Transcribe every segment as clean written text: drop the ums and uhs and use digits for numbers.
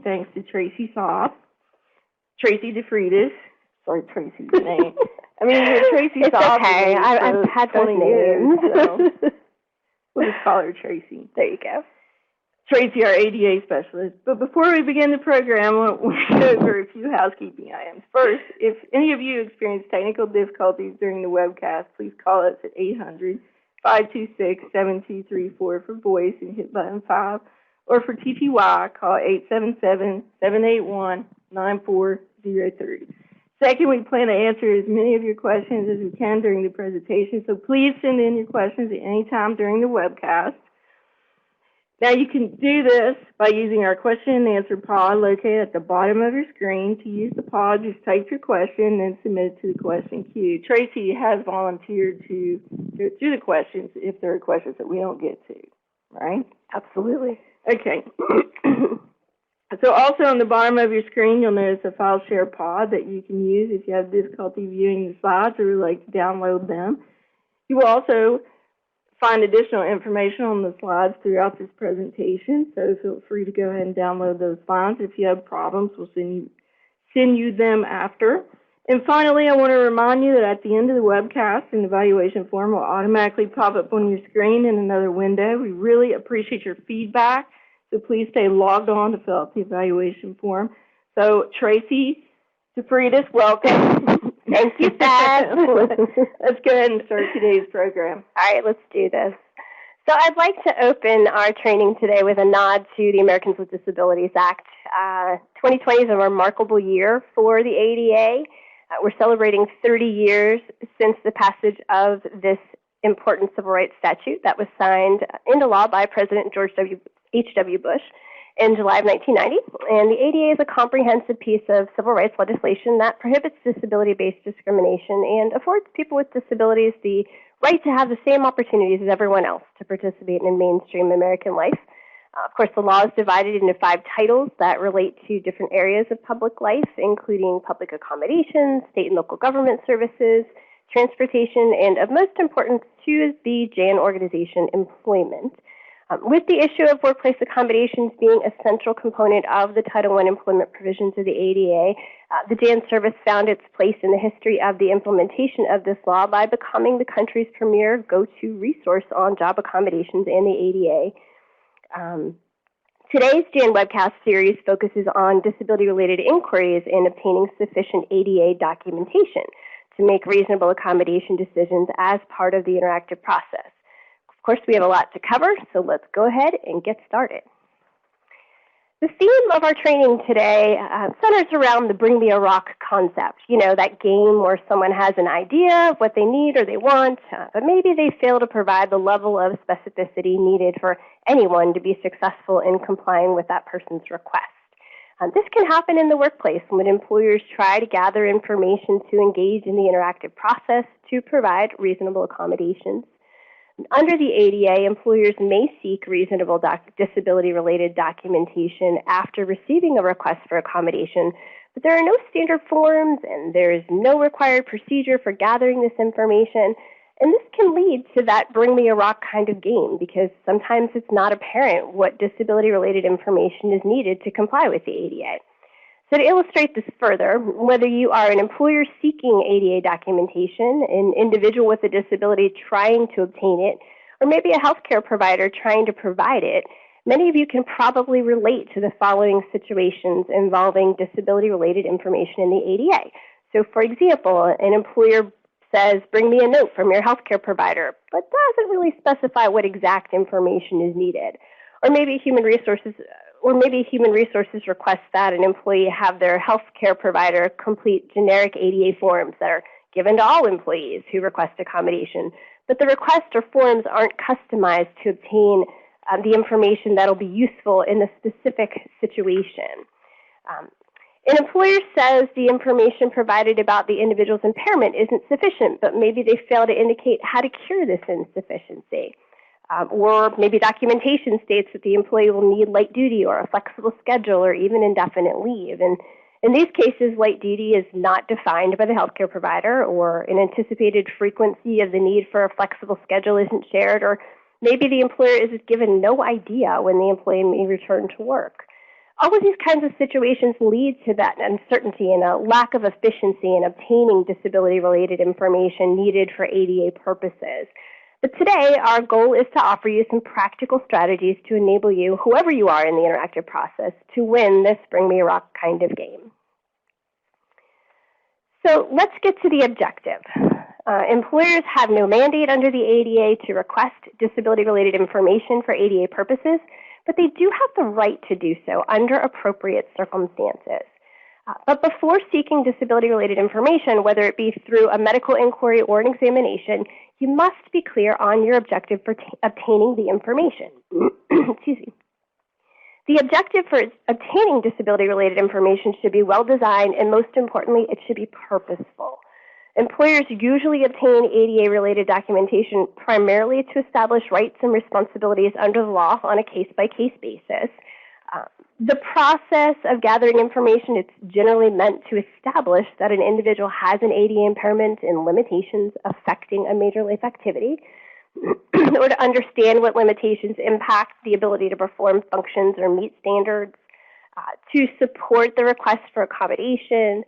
thanks to Tracy Soff, Tracy DeFreitas. Sorry, Tracy's name. I mean, Tracy Soff. Okay. I've had those names. So we'll just call her Tracy. There you go. Tracy, our ADA specialist. But before we begin the program, we'll go over a few housekeeping items. First, if any of you experience technical difficulties during the webcast, please call us at 800-526-7234 for voice and hit button 5. Or for TTY, call 877-781-9403. Second, we plan to answer as many of your questions as we can during the presentation, so please send in your questions at any time during the webcast. Now, you can do this by using our question and answer pod located at the bottom of your screen. To use the pod, just type your question and then submit it to the question queue. Tracy has volunteered to go through the questions if there are questions that we don't get to, right? Absolutely. Okay. So also on the bottom of your screen, you'll notice a file share pod that you can use if you have difficulty viewing the slides or would like to download them. You will also find additional information on the slides throughout this presentation, so feel free to go ahead and download those slides. If you have problems, we'll send you them after. And finally, I want to remind you that at the end of the webcast, an evaluation form will automatically pop up on your screen in another window. We really appreciate your feedback, so please stay logged on to fill out the evaluation form. So, Tracy DeFreitas, welcome. Thank you, Beth. Let's go ahead and start today's program. All right, let's do this. So I'd like to open our training today with a nod to the Americans with Disabilities Act. 2020 is a remarkable year for the ADA. We're celebrating 30 years since the passage of this important civil rights statute that was signed into law by President George H.W. Bush in July of 1990. And the ADA is a comprehensive piece of civil rights legislation that prohibits disability-based discrimination and affords people with disabilities the right to have the same opportunities as everyone else to participate in mainstream American life. Of course, the law is divided into 5 titles that relate to different areas of public life, including public accommodations, state and local government services, transportation, and of most importance to the JAN organization, employment. With the issue of workplace accommodations being a central component of the Title I employment provisions of the ADA, the JAN service found its place in the history of the implementation of this law by becoming the country's premier go-to resource on job accommodations and the ADA. Today's JAN webcast series focuses on disability-related inquiries and obtaining sufficient ADA documentation to make reasonable accommodation decisions as part of the interactive process. Of course, we have a lot to cover, so let's go ahead and get started. The theme of our training today centers around the Bring Me a Rock concept. You know, that game where someone has an idea of what they need or they want, but maybe they fail to provide the level of specificity needed for anyone to be successful in complying with that person's request. This can happen in the workplace when employers try to gather information to engage in the interactive process to provide reasonable accommodations. Under the ADA, employers may seek reasonable disability-related documentation after receiving a request for accommodation, but there are no standard forms and there is no required procedure for gathering this information. And this can lead to that Bring Me a Rock kind of game because sometimes it's not apparent what disability-related information is needed to comply with the ADA. So to illustrate this further, whether you are an employer seeking ADA documentation, an individual with a disability trying to obtain it, or maybe a healthcare provider trying to provide it, many of you can probably relate to the following situations involving disability-related information in the ADA. So for example, an employer says, bring me a note from your healthcare provider, but doesn't really specify what exact information is needed. Or maybe human resources requests that an employee have their healthcare provider complete generic ADA forms that are given to all employees who request accommodation, but the requests or forms aren't customized to obtain the information that will be useful in the specific situation. An employer says the information provided about the individual's impairment isn't sufficient, but maybe they fail to indicate how to cure this insufficiency. Or maybe documentation states that the employee will need light duty or a flexible schedule or even indefinite leave. And in these cases, light duty is not defined by the healthcare provider, or an anticipated frequency of the need for a flexible schedule isn't shared, or maybe the employer is given no idea when the employee may return to work. All of these kinds of situations lead to that uncertainty and a lack of efficiency in obtaining disability-related information needed for ADA purposes. But today, our goal is to offer you some practical strategies to enable you, whoever you are in the interactive process, to win this Bring Me a Rock kind of game. So let's get to the objective. Employers have no mandate under the ADA to request disability-related information for ADA purposes, but they do have the right to do so under appropriate circumstances. But before seeking disability-related information, whether it be through a medical inquiry or an examination, you must be clear on your objective for obtaining the information. Excuse me. The objective for obtaining disability-related information should be well-designed, and most importantly, it should be purposeful. Employers usually obtain ADA-related documentation primarily to establish rights and responsibilities under the law on a case-by-case basis. The process of gathering information is generally meant to establish that an individual has an ADA impairment and limitations affecting a major life activity, or to understand what limitations impact the ability to perform functions or meet standards, to support the request for accommodation,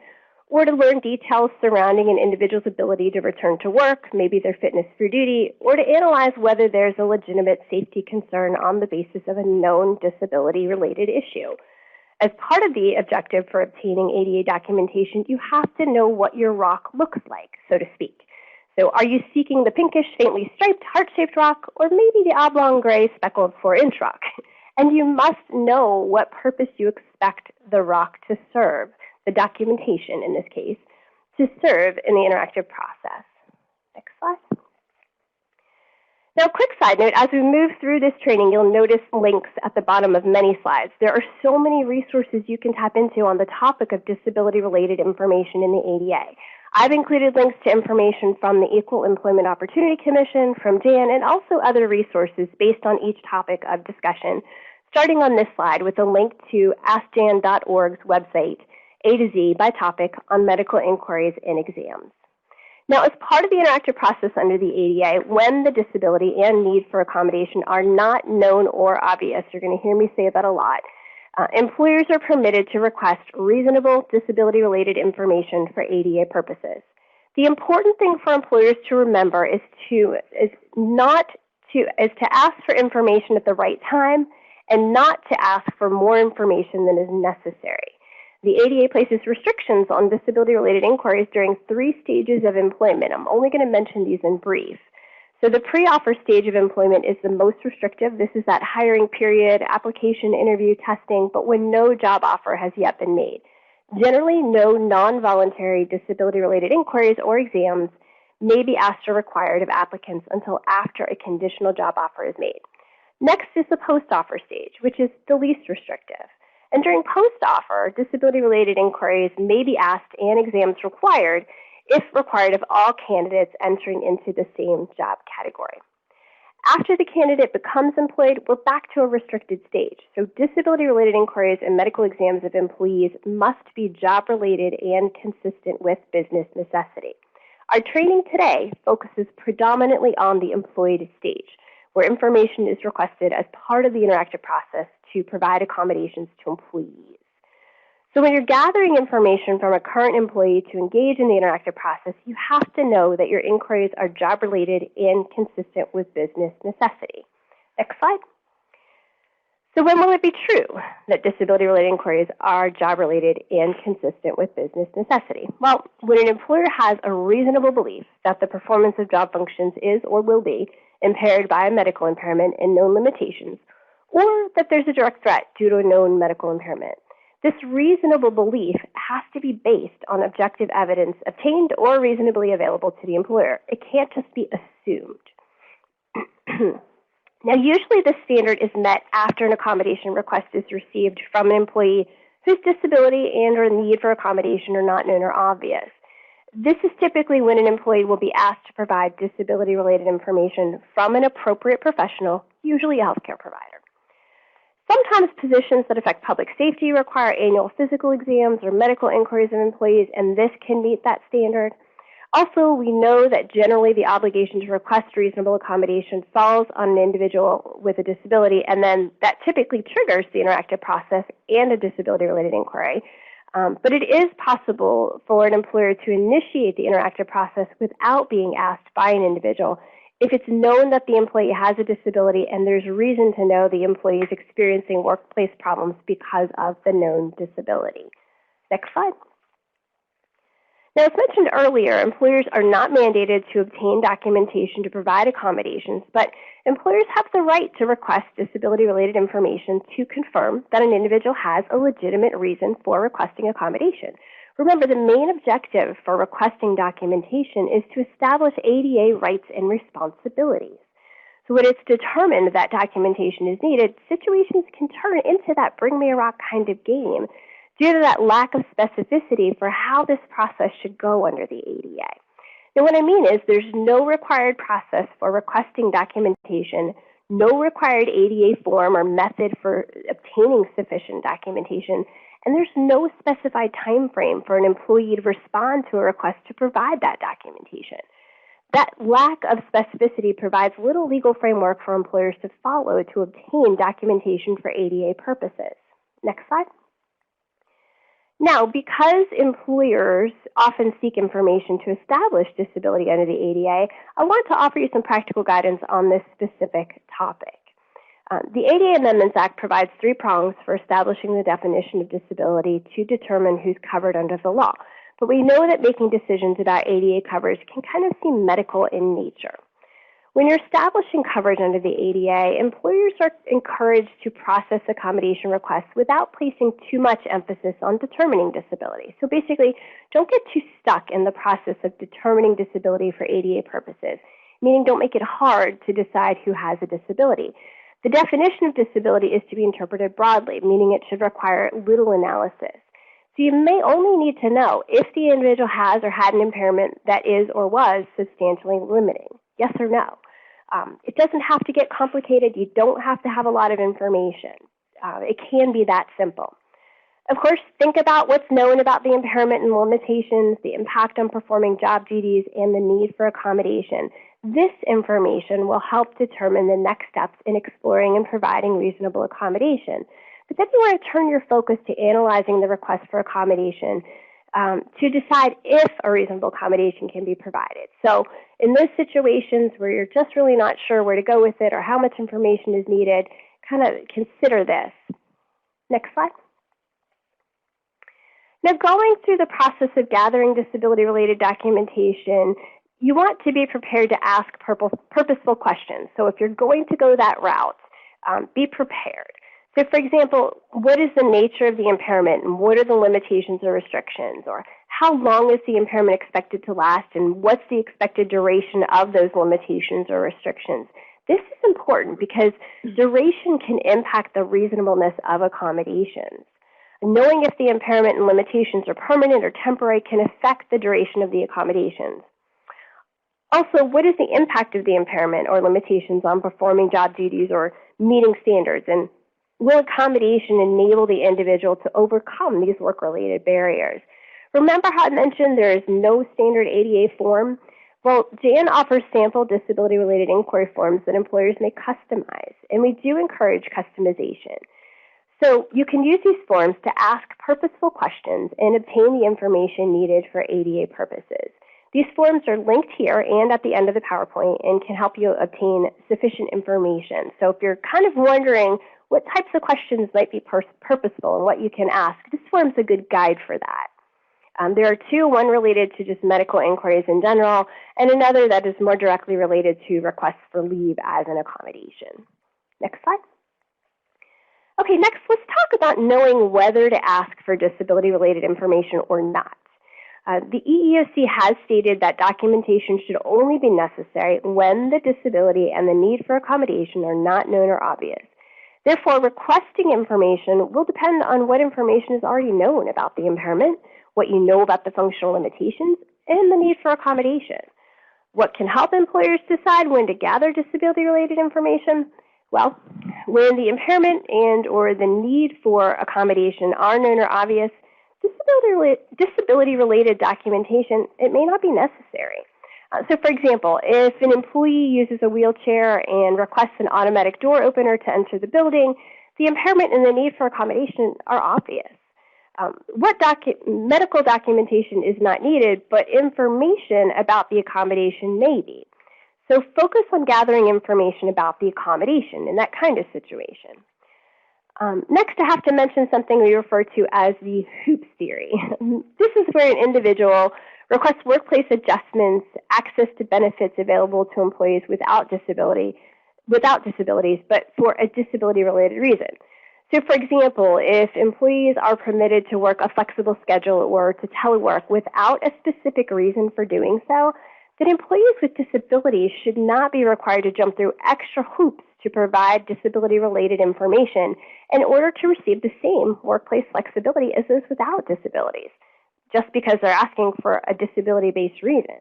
or to learn details surrounding an individual's ability to return to work, maybe their fitness for duty, or to analyze whether there's a legitimate safety concern on the basis of a known disability-related issue. As part of the objective for obtaining ADA documentation, you have to know what your rock looks like, so to speak. So are you seeking the pinkish, faintly striped, heart-shaped rock, or maybe the oblong gray speckled 4-inch rock? And you must know what purpose you expect the rock to serve, the documentation in this case, to serve in the interactive process. Next slide. Now, quick side note, as we move through this training, you'll notice links at the bottom of many slides. There are so many resources you can tap into on the topic of disability-related information in the ADA. I've included links to information from the Equal Employment Opportunity Commission, from JAN, and also other resources based on each topic of discussion, starting on this slide with a link to AskJAN.org's website, A to Z by topic on medical inquiries and exams. Now, as part of the interactive process under the ADA, when the disability and need for accommodation are not known or obvious, you're going to hear me say that a lot, employers are permitted to request reasonable disability-related information for ADA purposes. The important thing for employers to remember is to ask for information at the right time and not to ask for more information than is necessary. The ADA places restrictions on disability-related inquiries during 3 stages of employment. I'm only going to mention these in brief. So the pre-offer stage of employment is the most restrictive. This is that hiring period, application, interview, testing, but when no job offer has yet been made. Generally, no non-voluntary disability-related inquiries or exams may be asked or required of applicants until after a conditional job offer is made. Next is the post-offer stage, which is the least restrictive. And during post-offer, disability-related inquiries may be asked and exams required if required of all candidates entering into the same job category. After the candidate becomes employed, we're back to a restricted stage. So disability-related inquiries and medical exams of employees must be job-related and consistent with business necessity. Our training today focuses predominantly on the employed stage, where information is requested as part of the interactive process to provide accommodations to employees. So when you're gathering information from a current employee to engage in the interactive process, you have to know that your inquiries are job-related and consistent with business necessity. Next slide. So when will it be true that disability-related inquiries are job-related and consistent with business necessity? Well, when an employer has a reasonable belief that the performance of job functions is or will be impaired by a medical impairment and known limitations, or that there's a direct threat due to a known medical impairment. This reasonable belief has to be based on objective evidence obtained or reasonably available to the employer. It can't just be assumed. Now, usually this standard is met after an accommodation request is received from an employee whose disability and or need for accommodation are not known or obvious. This is typically when an employee will be asked to provide disability-related information from an appropriate professional, usually a healthcare provider. Sometimes positions that affect public safety require annual physical exams or medical inquiries of employees, and this can meet that standard. Also, we know that generally the obligation to request reasonable accommodation falls on an individual with a disability, and then that typically triggers the interactive process and a disability-related inquiry. But it is possible for an employer to initiate the interactive process without being asked by an individual if it's known that the employee has a disability and there's reason to know the employee is experiencing workplace problems because of the known disability. Next slide. Now, as mentioned earlier, employers are not mandated to obtain documentation to provide accommodations, but employers have the right to request disability-related information to confirm that an individual has a legitimate reason for requesting accommodation. Remember, the main objective for requesting documentation is to establish ADA rights and responsibilities. So when it's determined that documentation is needed, situations can turn into that bring me a rock kind of game due to that lack of specificity for how this process should go under the ADA. Now, what I mean is there's no required process for requesting documentation, no required ADA form or method for obtaining sufficient documentation, and there's no specified time frame for an employee to respond to a request to provide that documentation. That lack of specificity provides little legal framework for employers to follow to obtain documentation for ADA purposes. Next slide. Now, because employers often seek information to establish disability under the ADA, I want to offer you some practical guidance on this specific topic. The ADA Amendments Act provides 3 prongs for establishing the definition of disability to determine who's covered under the law. But we know that making decisions about ADA coverage can kind of seem medical in nature. When you're establishing coverage under the ADA, employers are encouraged to process accommodation requests without placing too much emphasis on determining disability. So basically, don't get too stuck in the process of determining disability for ADA purposes, meaning don't make it hard to decide who has a disability. The definition of disability is to be interpreted broadly, meaning it should require little analysis. So you may only need to know if the individual has or had an impairment that is or was substantially limiting. Yes or no? It doesn't have to get complicated. You don't have to have a lot of information. It can be that simple. Of course, think about what's known about the impairment and limitations, the impact on performing job duties, and the need for accommodation. This information will help determine the next steps in exploring and providing reasonable accommodation. But then you want to turn your focus to analyzing the request for accommodation to decide if a reasonable accommodation can be provided. So in those situations where you're just really not sure where to go with it or how much information is needed, kind of consider this. Next slide. Now, going through the process of gathering disability-related documentation, you want to be prepared to ask purposeful questions. So if you're going to go that route, be prepared. So, for example, what is the nature of the impairment and what are the limitations or restrictions? Or how long is the impairment expected to last and what's the expected duration of those limitations or restrictions? This is important because duration can impact the reasonableness of accommodations. Knowing if the impairment and limitations are permanent or temporary can affect the duration of the accommodations. Also, what is the impact of the impairment or limitations on performing job duties or meeting standards? And will accommodation enable the individual to overcome these work-related barriers? Remember how I mentioned there is no standard ADA form? Well, JAN offers sample disability-related inquiry forms that employers may customize, and we do encourage customization. So you can use these forms to ask purposeful questions and obtain the information needed for ADA purposes. These forms are linked here and at the end of the PowerPoint and can help you obtain sufficient information. So if you're kind of wondering what types of questions might be purposeful and what you can ask, this form's a good guide for that. There are 2, one related to just medical inquiries in general, and another that is more directly related to requests for leave as an accommodation. Next slide. Okay, next let's talk about knowing whether to ask for disability-related information or not. The EEOC has stated that documentation should only be necessary when the disability and the need for accommodation are not known or obvious. Therefore, requesting information will depend on what information is already known about the impairment, what you know about the functional limitations, and the need for accommodation. What can help employers decide when to gather disability-related information? Well, when the impairment and or the need for accommodation are known or obvious, this is disability-related documentation, it may not be necessary. So for example, if an employee uses a wheelchair and requests an automatic door opener to enter the building, the impairment and the need for accommodation are obvious. Medical documentation is not needed, but information about the accommodation may be. So focus on gathering information about the accommodation in that kind of situation. Next, I have to mention something we refer to as the hoops theory. This is where an individual requests workplace adjustments, access to benefits available to employees without disabilities, but for a disability-related reason. So, for example, if employees are permitted to work a flexible schedule or to telework without a specific reason for doing so, then employees with disabilities should not be required to jump through extra hoops to provide disability-related information in order to receive the same workplace flexibility as those without disabilities, just because they're asking for a disability-based reason.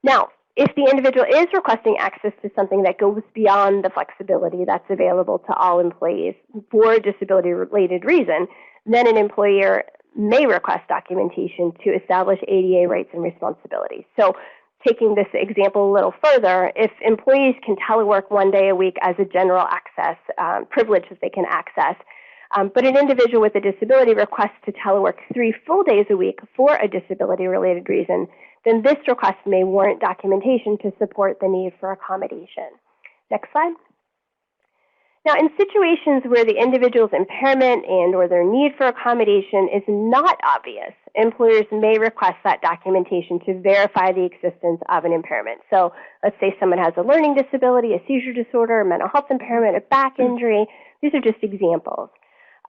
Now, if the individual is requesting access to something that goes beyond the flexibility that's available to all employees for a disability-related reason, then an employer may request documentation to establish ADA rights and responsibilities. So, taking this example a little further, if employees can telework 1 day a week as a general access privilege that they can access, but an individual with a disability requests to telework 3 full days a week for a disability-related reason, then this request may warrant documentation to support the need for accommodation. Next slide. Now, in situations where the individual's impairment and or their need for accommodation is not obvious, employers may request that documentation to verify the existence of an impairment. So let's say someone has a learning disability, a seizure disorder, a mental health impairment, a back injury. These are just examples.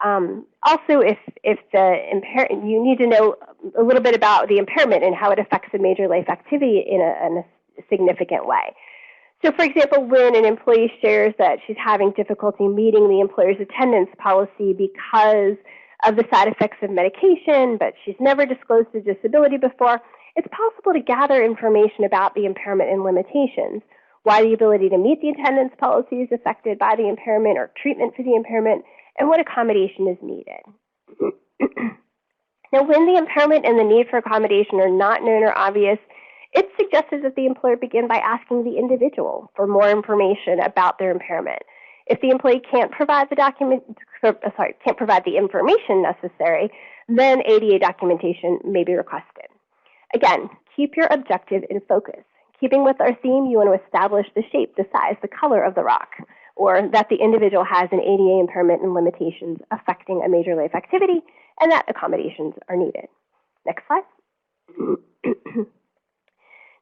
Also, if you need to know a little bit about the impairment and how it affects the major life activity in a significant way. So, for example, when an employee shares that she's having difficulty meeting the employer's attendance policy because of the side effects of medication, but she's never disclosed a disability before, it's possible to gather information about the impairment and limitations, why the ability to meet the attendance policy is affected by the impairment or treatment for the impairment, and what accommodation is needed. Now, when the impairment and the need for accommodation are not known or obvious, it's suggested that the employer begin by asking the individual for more information about their impairment. If the employee can't provide the information necessary, then ADA documentation may be requested. Again, keep your objective in focus. Keeping with our theme, you want to establish the shape, the size, the color of the rock, or that the individual has an ADA impairment and limitations affecting a major life activity, and that accommodations are needed. Next slide.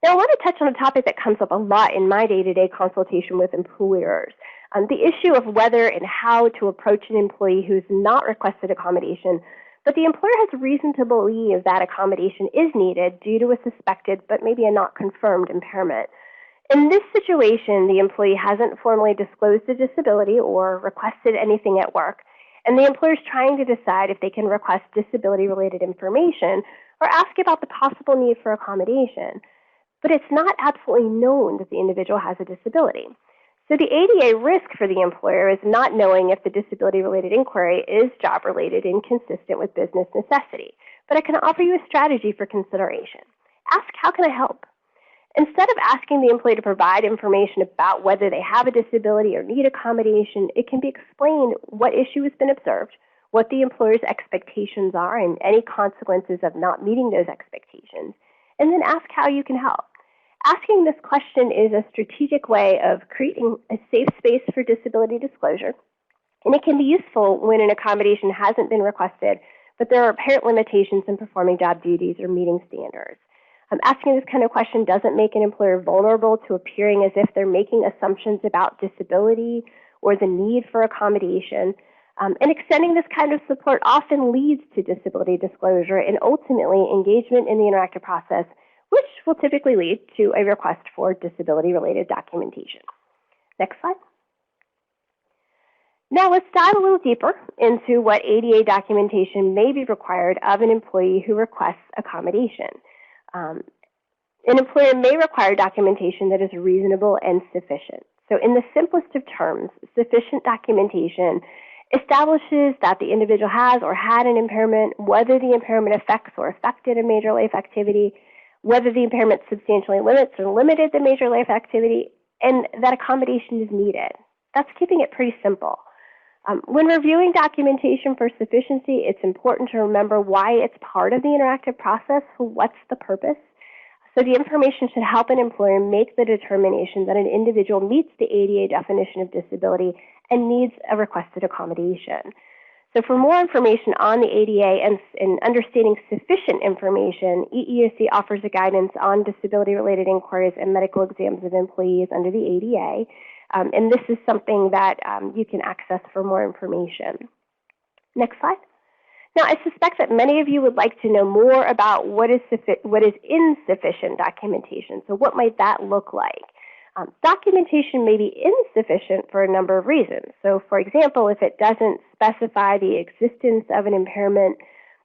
Now, I want to touch on a topic that comes up a lot in my day-to-day consultation with employers, the issue of whether and how to approach an employee who's not requested accommodation, but the employer has reason to believe that accommodation is needed due to a suspected but maybe a not confirmed impairment. In this situation, the employee hasn't formally disclosed a disability or requested anything at work, and the employer is trying to decide if they can request disability-related information or ask about the possible need for accommodation. But it's not absolutely known that the individual has a disability. So the ADA risk for the employer is not knowing if the disability-related inquiry is job-related and consistent with business necessity. But I can offer you a strategy for consideration. Ask, how can I help? Instead of asking the employee to provide information about whether they have a disability or need accommodation, it can be explained what issue has been observed, what the employer's expectations are, and any consequences of not meeting those expectations, and then ask how you can help. Asking this question is a strategic way of creating a safe space for disability disclosure, and it can be useful when an accommodation hasn't been requested, but there are apparent limitations in performing job duties or meeting standards. Asking this kind of question doesn't make an employer vulnerable to appearing as if they're making assumptions about disability or the need for accommodation. And extending this kind of support often leads to disability disclosure and ultimately engagement in the interactive process, which will typically lead to a request for disability-related documentation. Next slide. Now let's dive a little deeper into what ADA documentation may be required of an employee who requests accommodation. An employer may require documentation that is reasonable and sufficient. So in the simplest of terms, sufficient documentation establishes that the individual has or had an impairment, whether the impairment affects or affected a major life activity, whether the impairment substantially limits or limited the major life activity, and that accommodation is needed. That's keeping it pretty simple. When reviewing documentation for sufficiency, it's important to remember why it's part of the interactive process. What's the purpose? So the information should help an employer make the determination that an individual meets the ADA definition of disability and needs a requested accommodation. So for more information on the ADA and understanding sufficient information, EEOC offers a guidance on disability-related inquiries and medical exams of employees under the ADA. And this is something that you can access for more information. Next slide. Now, I suspect that many of you would like to know more about what is insufficient documentation. So what might that look like? Documentation may be insufficient for a number of reasons. So, for example, if it doesn't specify the existence of an impairment,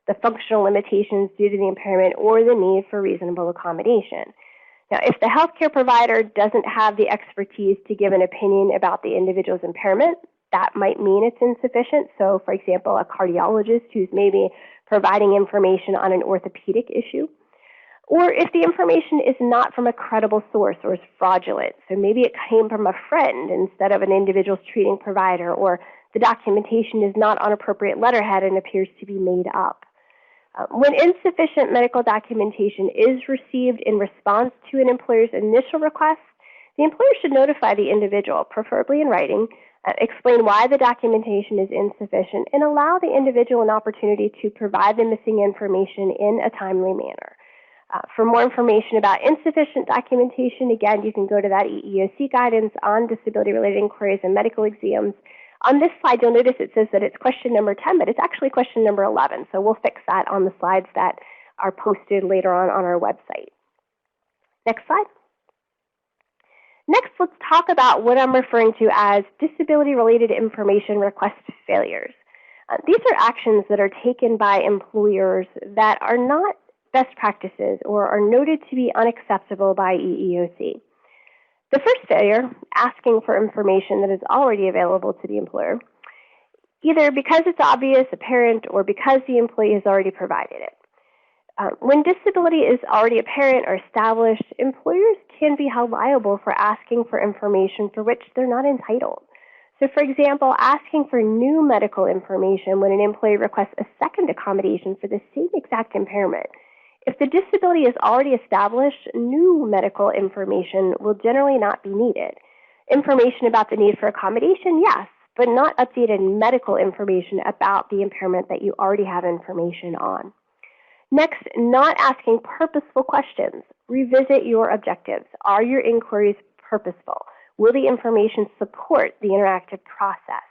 the functional limitations due to the impairment, or the need for reasonable accommodation. Now, if the healthcare provider doesn't have the expertise to give an opinion about the individual's impairment, that might mean it's insufficient. So, for example, a cardiologist who's maybe providing information on an orthopedic issue. Or if the information is not from a credible source or is fraudulent. So maybe it came from a friend instead of an individual's treating provider, or the documentation is not on appropriate letterhead and appears to be made up. When insufficient medical documentation is received in response to an employer's initial request, the employer should notify the individual, preferably in writing, explain why the documentation is insufficient, and allow the individual an opportunity to provide the missing information in a timely manner. For more information about insufficient documentation, again, you can go to that EEOC guidance on disability-related inquiries and medical exams. On this slide, you'll notice it says that it's question number 10, but it's actually question number 11. So we'll fix that on the slides that are posted later on our website. Next slide. Next, let's talk about what I'm referring to as disability-related information request failures. These are actions that are taken by employers that are not best practices or are noted to be unacceptable by EEOC. The first failure, asking for information that is already available to the employer, either because it's obvious, apparent, or because the employee has already provided it. When disability is already apparent or established, employers can be held liable for asking for information for which they're not entitled. So, for example, asking for new medical information when an employee requests a second accommodation for the same exact impairment. If the disability is already established, new medical information will generally not be needed. Information about the need for accommodation, yes, but not updated medical information about the impairment that you already have information on. Next, not asking purposeful questions. Revisit your objectives. Are your inquiries purposeful? Will the information support the interactive process?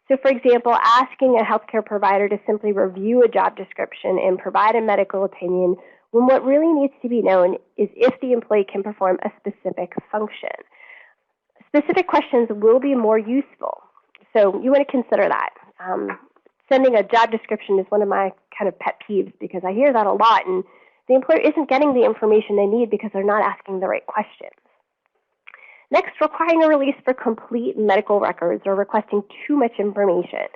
So, for example, asking a healthcare provider to simply review a job description and provide a medical opinion when what really needs to be known is if the employee can perform a specific function. Specific questions will be more useful, so you want to consider that. Sending a job description is one of my kind of pet peeves because I hear that a lot, and the employer isn't getting the information they need because they're not asking the right questions. Next, requiring a release for complete medical records or requesting too much information.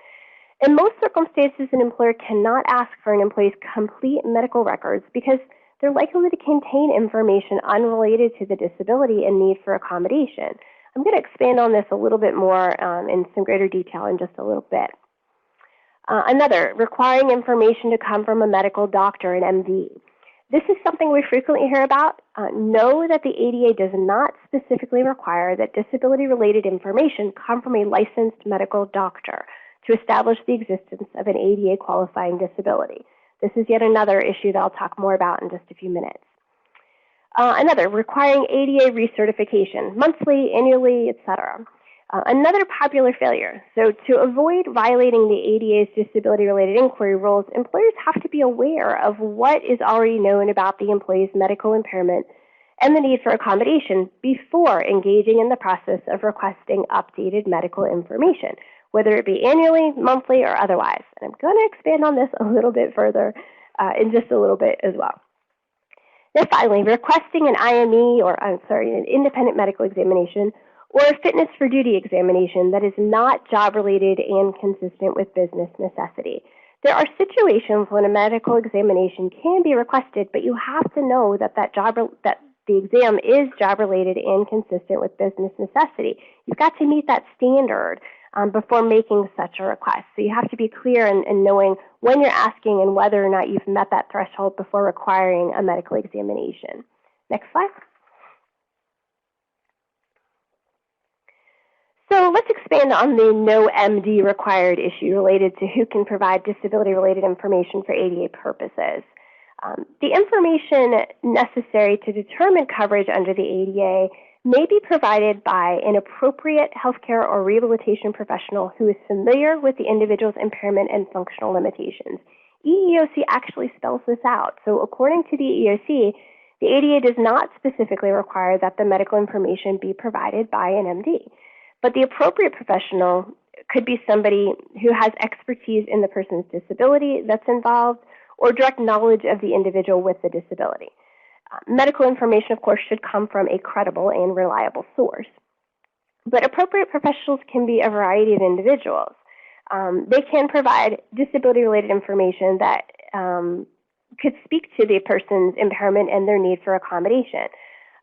In most circumstances, an employer cannot ask for an employee's complete medical records because they're likely to contain information unrelated to the disability and need for accommodation. I'm going to expand on this a little bit more in some greater detail in just a little bit. Another, requiring information to come from a medical doctor, an MD. This is something we frequently hear about. Know that the ADA does not specifically require that disability-related information come from a licensed medical doctor to establish the existence of an ADA qualifying disability. This is yet another issue that I'll talk more about in just a few minutes. Another, requiring ADA recertification, monthly, annually, etc. Another popular failure. So to avoid violating the ADA's disability-related inquiry rules, employers have to be aware of what is already known about the employee's medical impairment and the need for accommodation before engaging in the process of requesting updated medical information, whether it be annually, monthly, or otherwise. And I'm going to expand on this a little bit further in just a little bit as well. Then finally, requesting an IME, an independent medical examination, or a fitness for duty examination that is not job-related and consistent with business necessity. There are situations when a medical examination can be requested, but you have to know that the exam is job-related and consistent with business necessity. You've got to meet that standard before making such a request. So you have to be clear in knowing when you're asking and whether or not you've met that threshold before requiring a medical examination. Next slide. So let's expand on the no MD required issue related to who can provide disability-related information for ADA purposes. The information necessary to determine coverage under the ADA may be provided by an appropriate healthcare or rehabilitation professional who is familiar with the individual's impairment and functional limitations. EEOC actually spells this out. So according to the EEOC, the ADA does not specifically require that the medical information be provided by an MD. But the appropriate professional could be somebody who has expertise in the person's disability that's involved or direct knowledge of the individual with the disability. Medical information, of course, should come from a credible and reliable source. But appropriate professionals can be a variety of individuals. They can provide disability-related information that could speak to the person's impairment and their need for accommodation.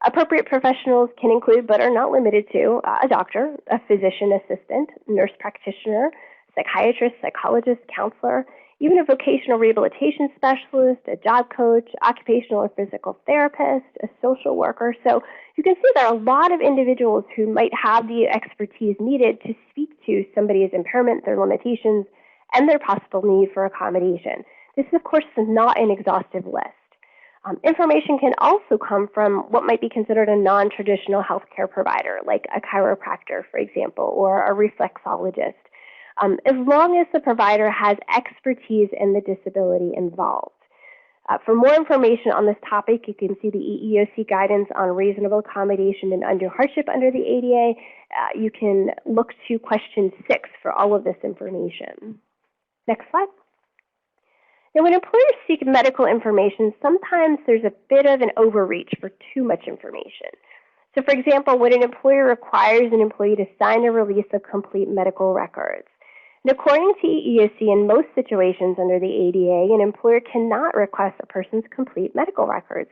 Appropriate professionals can include, but are not limited to, a doctor, a physician assistant, nurse practitioner, psychiatrist, psychologist, counselor, even a vocational rehabilitation specialist, a job coach, occupational or physical therapist, a social worker. So you can see there are a lot of individuals who might have the expertise needed to speak to somebody's impairment, their limitations, and their possible need for accommodation. This, of course, is not an exhaustive list. Information can also come from what might be considered a non-traditional healthcare provider, like a chiropractor, for example, or a reflexologist, as long as the provider has expertise in the disability involved. For more information on this topic, you can see the EEOC guidance on reasonable accommodation and undue hardship under the ADA. You can look to question 6 for all of this information. Next slide. Now, when employers seek medical information, sometimes there's a bit of an overreach for too much information. So, for example, when an employer requires an employee to sign a release of complete medical records. And according to EEOC, in most situations under the ADA, an employer cannot request a person's complete medical records.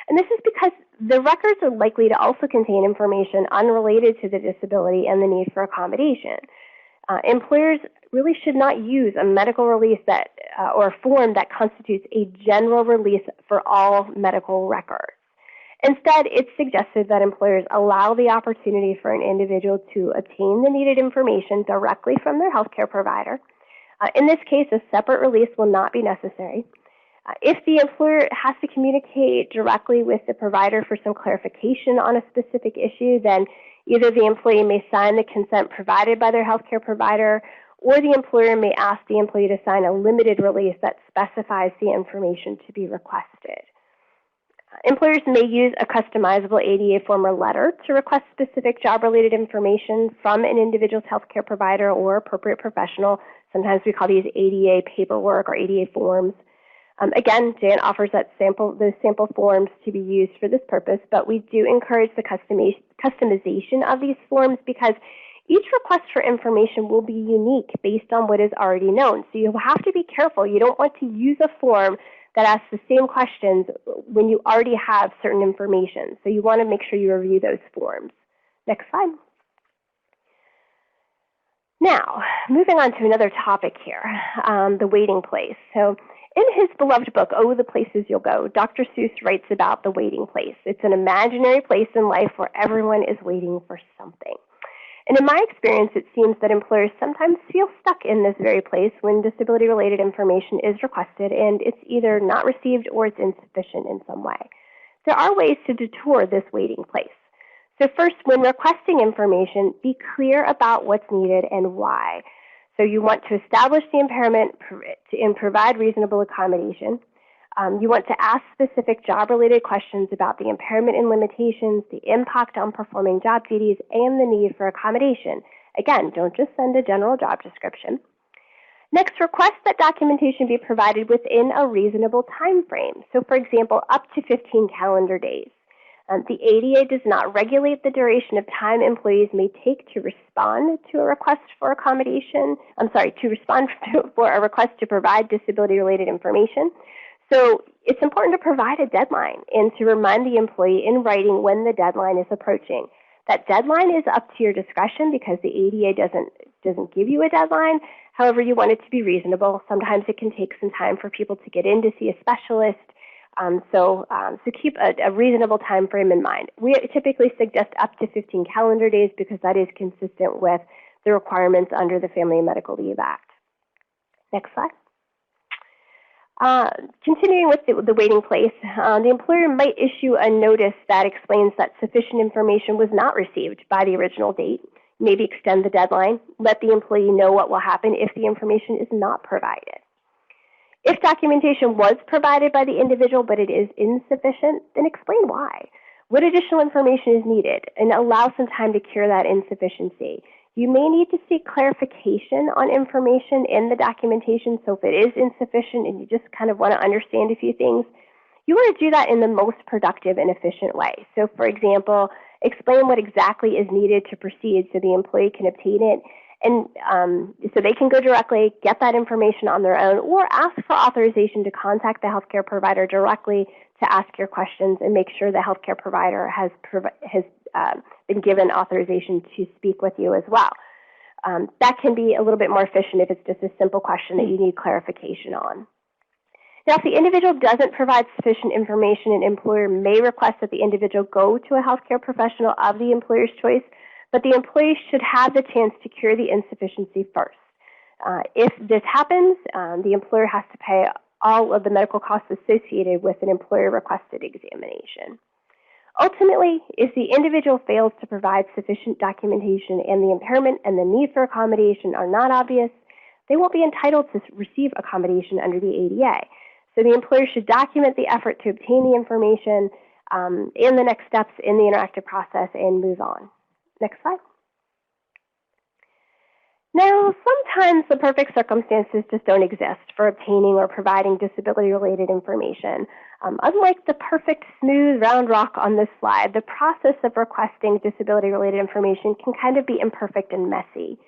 And this is because the records are likely to also contain information unrelated to the disability and the need for accommodation. Employers really should not use a medical release that or a form that constitutes a general release for all medical records. Instead, it's suggested that employers allow the opportunity for an individual to obtain the needed information directly from their healthcare provider. In this case, a separate release will not be necessary. If the employer has to communicate directly with the provider for some clarification on a specific issue, then either the employee may sign the consent provided by their healthcare provider, or the employer may ask the employee to sign a limited release that specifies the information to be requested. Employers may use a customizable ADA form or letter to request specific job-related information from an individual's healthcare provider or appropriate professional. Sometimes we call these ADA paperwork or ADA forms. Again, Jan offers those sample forms to be used for this purpose, but we do encourage the customization of these forms because each request for information will be unique based on what is already known. So you have to be careful. You don't want to use a form that asks the same questions when you already have certain information. So you want to make sure you review those forms. Next slide. Now, moving on to another topic here, the waiting place. So in his beloved book, Oh, the Places You'll Go, Dr. Seuss writes about the waiting place. It's an imaginary place in life where everyone is waiting for something. And in my experience, it seems that employers sometimes feel stuck in this very place when disability-related information is requested and it's either not received or it's insufficient in some way. There are ways to detour this waiting place. So first, when requesting information, be clear about what's needed and why. So you want to establish the impairment and provide reasonable accommodation. You want to ask specific job-related questions about the impairment and limitations, the impact on performing job duties, and the need for accommodation. Again, don't just send a general job description. Next, request that documentation be provided within a reasonable time frame. So, for example, up to 15 calendar days. The ADA does not regulate the duration of time employees may take to respond to a request for accommodation. For a request to provide disability-related information. So it's important to provide a deadline and to remind the employee in writing when the deadline is approaching. That deadline is up to your discretion because the ADA doesn't give you a deadline. However, you want it to be reasonable. Sometimes it can take some time for people to get in to see a specialist. So keep a reasonable time frame in mind. We typically suggest up to 15 calendar days because that is consistent with the requirements under the Family and Medical Leave Act. Next slide. Continuing with the waiting place, the employer might issue a notice that explains that sufficient information was not received by the original date. Maybe extend the deadline. Let the employee know what will happen if the information is not provided. If documentation was provided by the individual but it is insufficient, then explain why. What additional information is needed, and allow some time to cure that insufficiency. You may need to seek clarification on information in the documentation, so if it is insufficient and you just kind of want to understand a few things, you want to do that in the most productive and efficient way. So for example, explain what exactly is needed to proceed so the employee can obtain it, and so they can go directly, get that information on their own, or ask for authorization to contact the healthcare provider directly to ask your questions and make sure the healthcare provider has been given authorization to speak with you as well. That can be a little bit more efficient if it's just a simple question that you need clarification on. Now, if the individual doesn't provide sufficient information, an employer may request that the individual go to a healthcare professional of the employer's choice, but the employee should have the chance to cure the insufficiency first. If this happens, the employer has to pay all of the medical costs associated with an employer-requested examination. Ultimately, if the individual fails to provide sufficient documentation and the impairment and the need for accommodation are not obvious, they won't be entitled to receive accommodation under the ADA. So the employer should document the effort to obtain the information and the next steps in the interactive process and move on. Next slide. Now, sometimes the perfect circumstances just don't exist for obtaining or providing disability-related information. Unlike the perfect, smooth, round rock on this slide, the process of requesting disability-related information can kind of be imperfect and messy.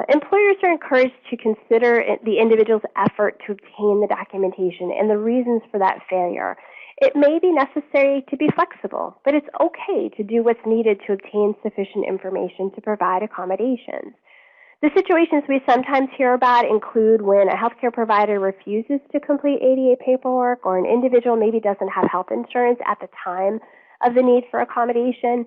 Employers are encouraged to consider the individual's effort to obtain the documentation and the reasons for that failure. It may be necessary to be flexible, but it's okay to do what's needed to obtain sufficient information to provide accommodations. The situations we sometimes hear about include when a healthcare provider refuses to complete ADA paperwork, or an individual maybe doesn't have health insurance at the time of the need for accommodation.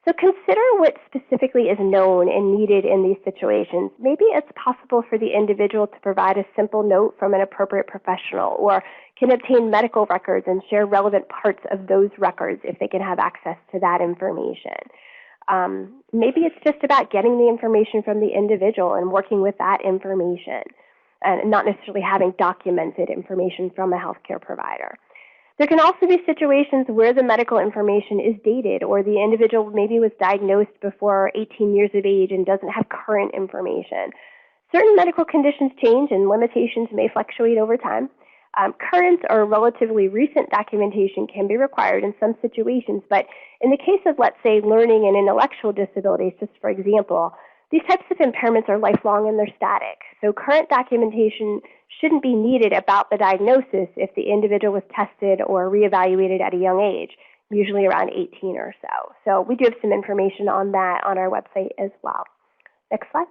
So consider what specifically is known and needed in these situations. Maybe it's possible for the individual to provide a simple note from an appropriate professional, or can obtain medical records and share relevant parts of those records if they can have access to that information. Maybe it's just about getting the information from the individual and working with that information, and not necessarily having documented information from a healthcare provider. There can also be situations where the medical information is dated, or the individual maybe was diagnosed before 18 years of age and doesn't have current information. Certain medical conditions change and limitations may fluctuate over time. Current or relatively recent documentation can be required in some situations, but in the case of, let's say, learning and intellectual disabilities, just for example, these types of impairments are lifelong and they're static. So current documentation shouldn't be needed about the diagnosis if the individual was tested or reevaluated at a young age, usually around 18 or so. So we do have some information on that on our website as well. Next slide.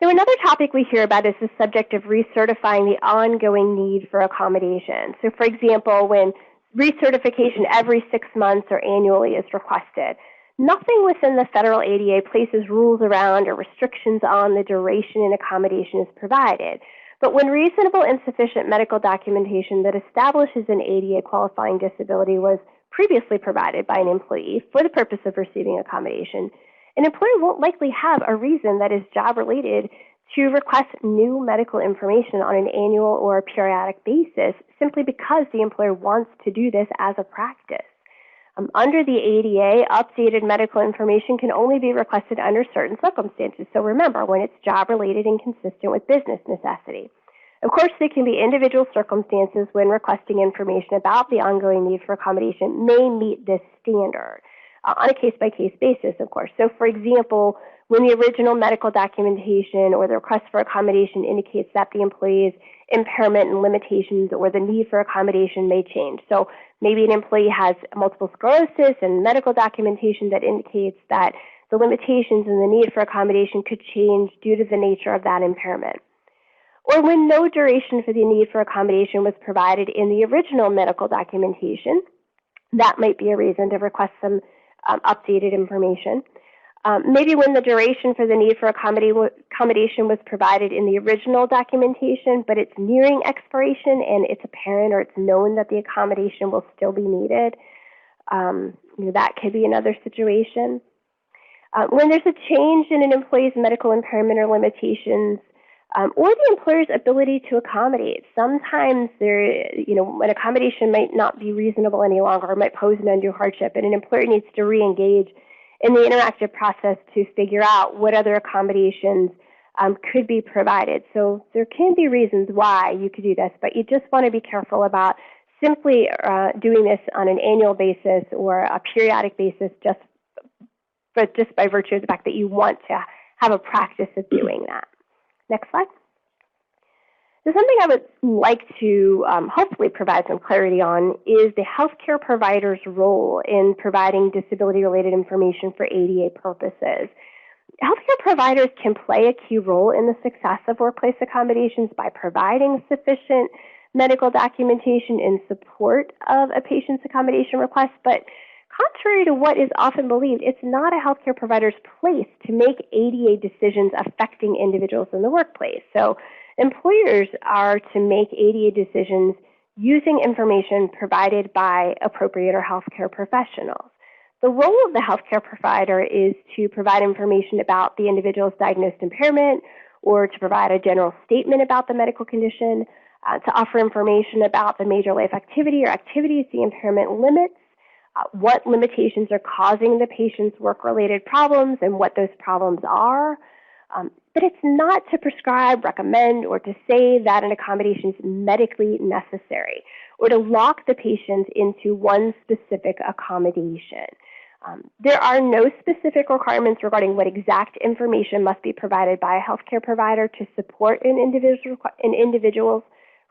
So another topic we hear about is the subject of recertifying the ongoing need for accommodation. So for example, when recertification every 6 months or annually is requested, nothing within the federal ADA places rules around or restrictions on the duration and accommodation is provided. But when reasonable and sufficient medical documentation that establishes an ADA qualifying disability was previously provided by an employee for the purpose of receiving accommodation, an employer won't likely have a reason that is job-related to request new medical information on an annual or periodic basis simply because the employer wants to do this as a practice. Under the ADA, updated medical information can only be requested under certain circumstances. So remember, when it's job-related and consistent with business necessity. Of course, there can be individual circumstances when requesting information about the ongoing need for accommodation may meet this standard on a case-by-case basis, of course. So, for example, when the original medical documentation or the request for accommodation indicates that the employee's impairment and limitations or the need for accommodation may change. So maybe an employee has multiple sclerosis and medical documentation that indicates that the limitations and the need for accommodation could change due to the nature of that impairment. Or when no duration for the need for accommodation was provided in the original medical documentation, that might be a reason to request some updated information. Maybe when the duration for the need for accommodation was provided in the original documentation, but it's nearing expiration and it's apparent or it's known that the accommodation will still be needed. That could be another situation. When there's a change in an employee's medical impairment or limitations, or the employer's ability to accommodate. Sometimes an accommodation might not be reasonable any longer or might pose an undue hardship, and an employer needs to re-engage in the interactive process to figure out what other accommodations could be provided. So there can be reasons why you could do this, but you just want to be careful about simply doing this on an annual basis or a periodic basis just by virtue of the fact that you want to have a practice of doing that. Next slide. So something I would like to hopefully provide some clarity on is the healthcare provider's role in providing disability-related information for ADA purposes. Healthcare providers can play a key role in the success of workplace accommodations by providing sufficient medical documentation in support of a patient's accommodation request, but contrary to what is often believed, it's not a healthcare provider's place to make ADA decisions affecting individuals in the workplace. So employers are to make ADA decisions using information provided by appropriate or healthcare professionals. The role of the healthcare provider is to provide information about the individual's diagnosed impairment or to provide a general statement about the medical condition, to offer information about the major life activity or activities the impairment limits, what limitations are causing the patient's work-related problems and what those problems are. But it's not to prescribe, recommend, or to say that an accommodation is medically necessary or to lock the patient into one specific accommodation. There are no specific requirements regarding what exact information must be provided by a healthcare provider to support an individual's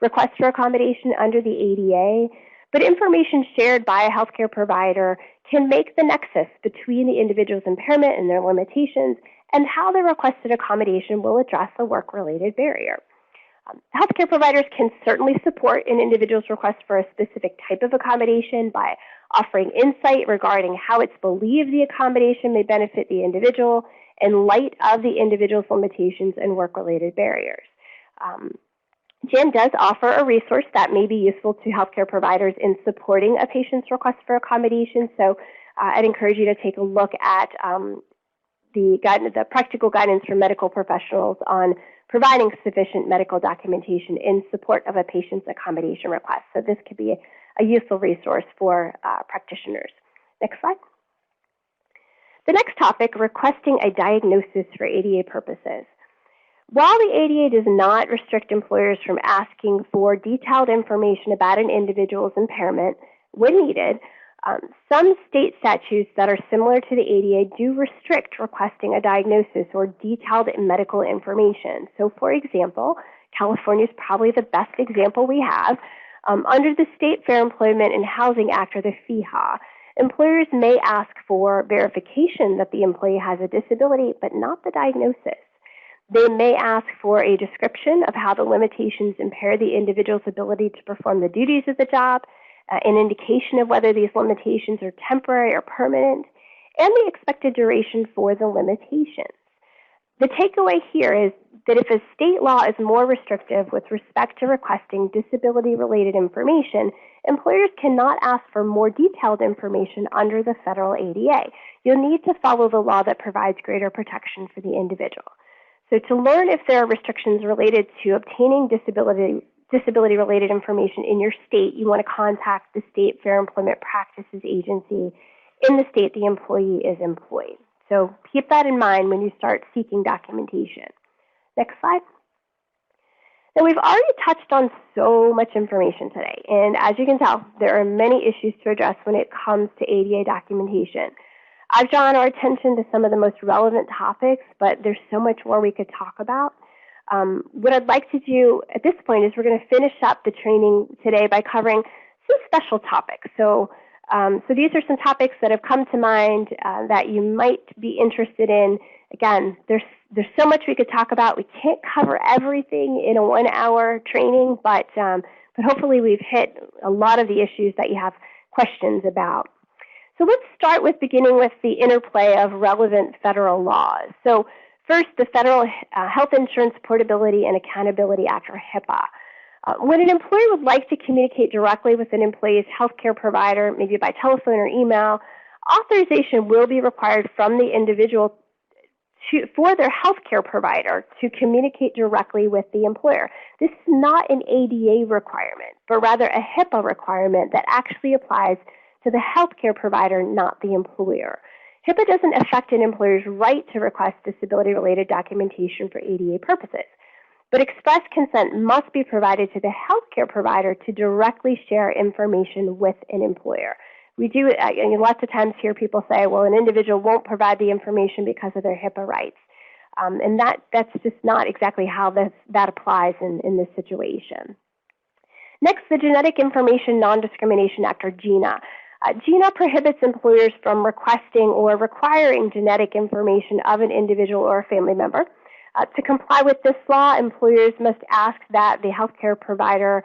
request for accommodation under the ADA, but information shared by a healthcare provider can make the nexus between the individual's impairment and their limitations and how the requested accommodation will address a work-related barrier. Healthcare providers can certainly support an individual's request for a specific type of accommodation by offering insight regarding how it's believed the accommodation may benefit the individual in light of the individual's limitations and work-related barriers. JAN does offer a resource that may be useful to healthcare providers in supporting a patient's request for accommodation. So I'd encourage you to take a look at the practical guidance for medical professionals on providing sufficient medical documentation in support of a patient's accommodation request. So this could be a useful resource for practitioners. Next slide. The next topic, requesting a diagnosis for ADA purposes. While the ADA does not restrict employers from asking for detailed information about an individual's impairment when needed, some state statutes that are similar to the ADA do restrict requesting a diagnosis or detailed medical information. So, for example, California is probably the best example we have. Under the State Fair Employment and Housing Act, or the FEHA, employers may ask for verification that the employee has a disability, but not the diagnosis. They may ask for a description of how the limitations impair the individual's ability to perform the duties of the job, an indication of whether these limitations are temporary or permanent, and the expected duration for the limitations. The takeaway here is that if a state law is more restrictive with respect to requesting disability-related information, employers cannot ask for more detailed information under the federal ADA. You'll need to follow the law that provides greater protection for the individual. So to learn if there are restrictions related to obtaining disability-related information in your state, you want to contact the State Fair Employment Practices Agency in the state the employee is employed. So keep that in mind when you start seeking documentation. Next slide. Now, we've already touched on so much information today, and as you can tell, there are many issues to address when it comes to ADA documentation. I've drawn our attention to some of the most relevant topics, but there's so much more we could talk about. What I'd like to do at this point is we're going to finish up the training today by covering some special topics. So these are some topics that have come to mind that you might be interested in. Again, there's so much we could talk about. We can't cover everything in a 1-hour training, but hopefully we've hit a lot of the issues that you have questions about. So let's start with beginning with the interplay of relevant federal laws. So first, the Federal Health Insurance Portability and Accountability Act, or HIPAA. When an employer would like to communicate directly with an employee's healthcare provider, maybe by telephone or email, authorization will be required from the individual for their healthcare provider to communicate directly with the employer. This is not an ADA requirement, but rather a HIPAA requirement that actually applies to the healthcare provider, not the employer. HIPAA doesn't affect an employer's right to request disability-related documentation for ADA purposes, but express consent must be provided to the healthcare provider to directly share information with an employer. We do, lots of times hear people say, well, an individual won't provide the information because of their HIPAA rights. And that's just not exactly how that applies in this situation. Next, the Genetic Information Non-Discrimination Act, or GINA. GINA prohibits employers from requesting or requiring genetic information of an individual or a family member. To comply with this law, employers must ask that the healthcare provider,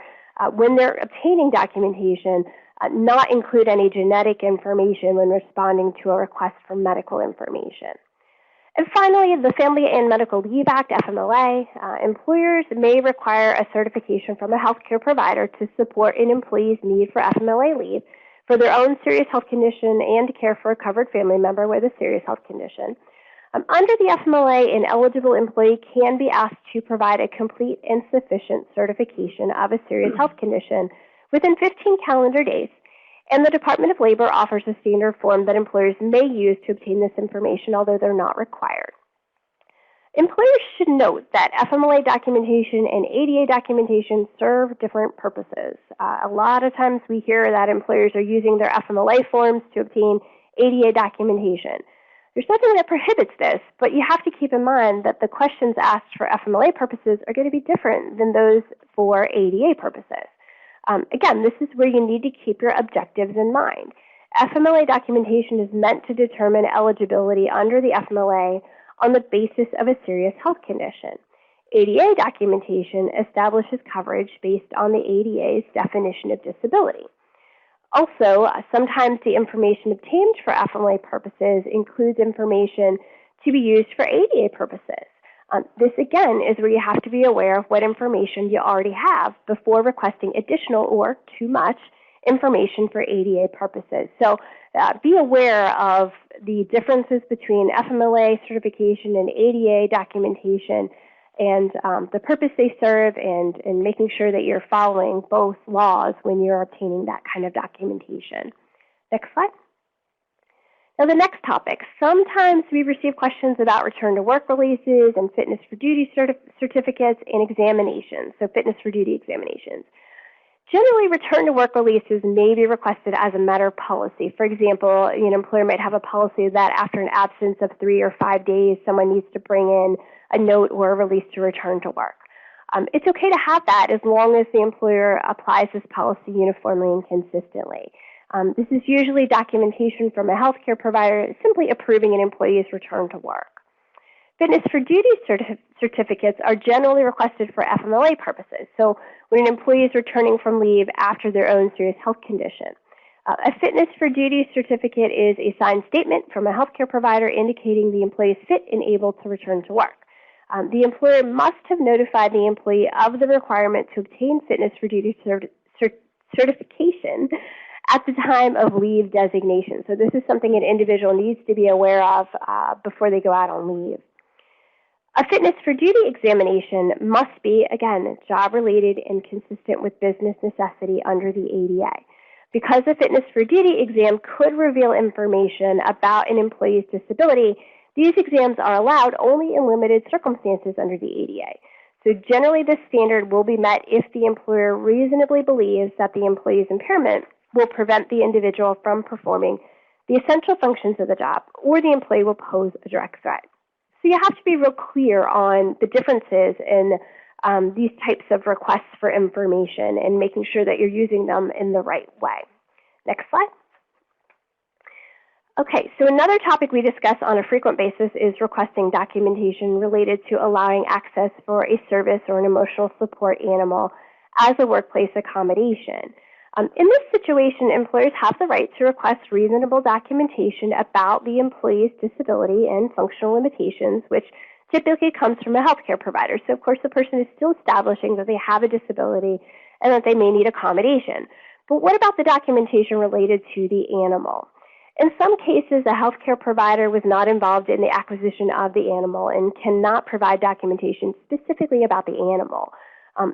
when they're obtaining documentation, not include any genetic information when responding to a request for medical information. And finally, the Family and Medical Leave Act, FMLA. Employers may require a certification from a healthcare provider to support an employee's need for FMLA leave for their own serious health condition and to care for a covered family member with a serious health condition. Under the FMLA, an eligible employee can be asked to provide a complete and sufficient certification of a serious health condition within 15 calendar days, and the Department of Labor offers a standard form that employers may use to obtain this information, although they're not required. Employers should note that FMLA documentation and ADA documentation serve different purposes. A lot of times we hear that employers are using their FMLA forms to obtain ADA documentation. There's nothing that prohibits this, but you have to keep in mind that the questions asked for FMLA purposes are going to be different than those for ADA purposes. Again, this is where you need to keep your objectives in mind. FMLA documentation is meant to determine eligibility under the FMLA on the basis of a serious health condition. ADA documentation establishes coverage based on the ADA's definition of disability. Also, sometimes the information obtained for FMLA purposes includes information to be used for ADA purposes. This, again, is where you have to be aware of what information you already have before requesting additional or too much information for ADA purposes. So be aware of the differences between FMLA certification and ADA documentation and the purpose they serve, and making sure that you're following both laws when you're obtaining that kind of documentation. Next slide. Now, the next topic. Sometimes we receive questions about return to work releases and fitness for duty certificates and examinations, so fitness for duty examinations. Generally, return to work releases may be requested as a matter of policy. For example, an employer might have a policy that after an absence of 3 or 5 days, someone needs to bring in a note or a release to return to work. It's okay to have that as long as the employer applies this policy uniformly and consistently. This is usually documentation from a healthcare provider simply approving an employee's return to work. Fitness for duty certificates are generally requested for FMLA purposes, so when an employee is returning from leave after their own serious health condition. A fitness for duty certificate is a signed statement from a healthcare provider indicating the employee is fit and able to return to work. The employer must have notified the employee of the requirement to obtain fitness for duty certification at the time of leave designation. So this is something an individual needs to be aware of before they go out on leave. A fitness for duty examination must be, again, job-related and consistent with business necessity under the ADA. Because a fitness for duty exam could reveal information about an employee's disability, these exams are allowed only in limited circumstances under the ADA. So generally, this standard will be met if the employer reasonably believes that the employee's impairment will prevent the individual from performing the essential functions of the job, or the employee will pose a direct threat. So you have to be real clear on the differences in these types of requests for information and making sure that you're using them in the right way. Next slide. Okay, so another topic we discuss on a frequent basis is requesting documentation related to allowing access for a service or an emotional support animal as a workplace accommodation. In this situation, employers have the right to request reasonable documentation about the employee's disability and functional limitations, which typically comes from a healthcare provider. So, of course, the person is still establishing that they have a disability and that they may need accommodation. But what about the documentation related to the animal? In some cases, a healthcare provider was not involved in the acquisition of the animal and cannot provide documentation specifically about the animal.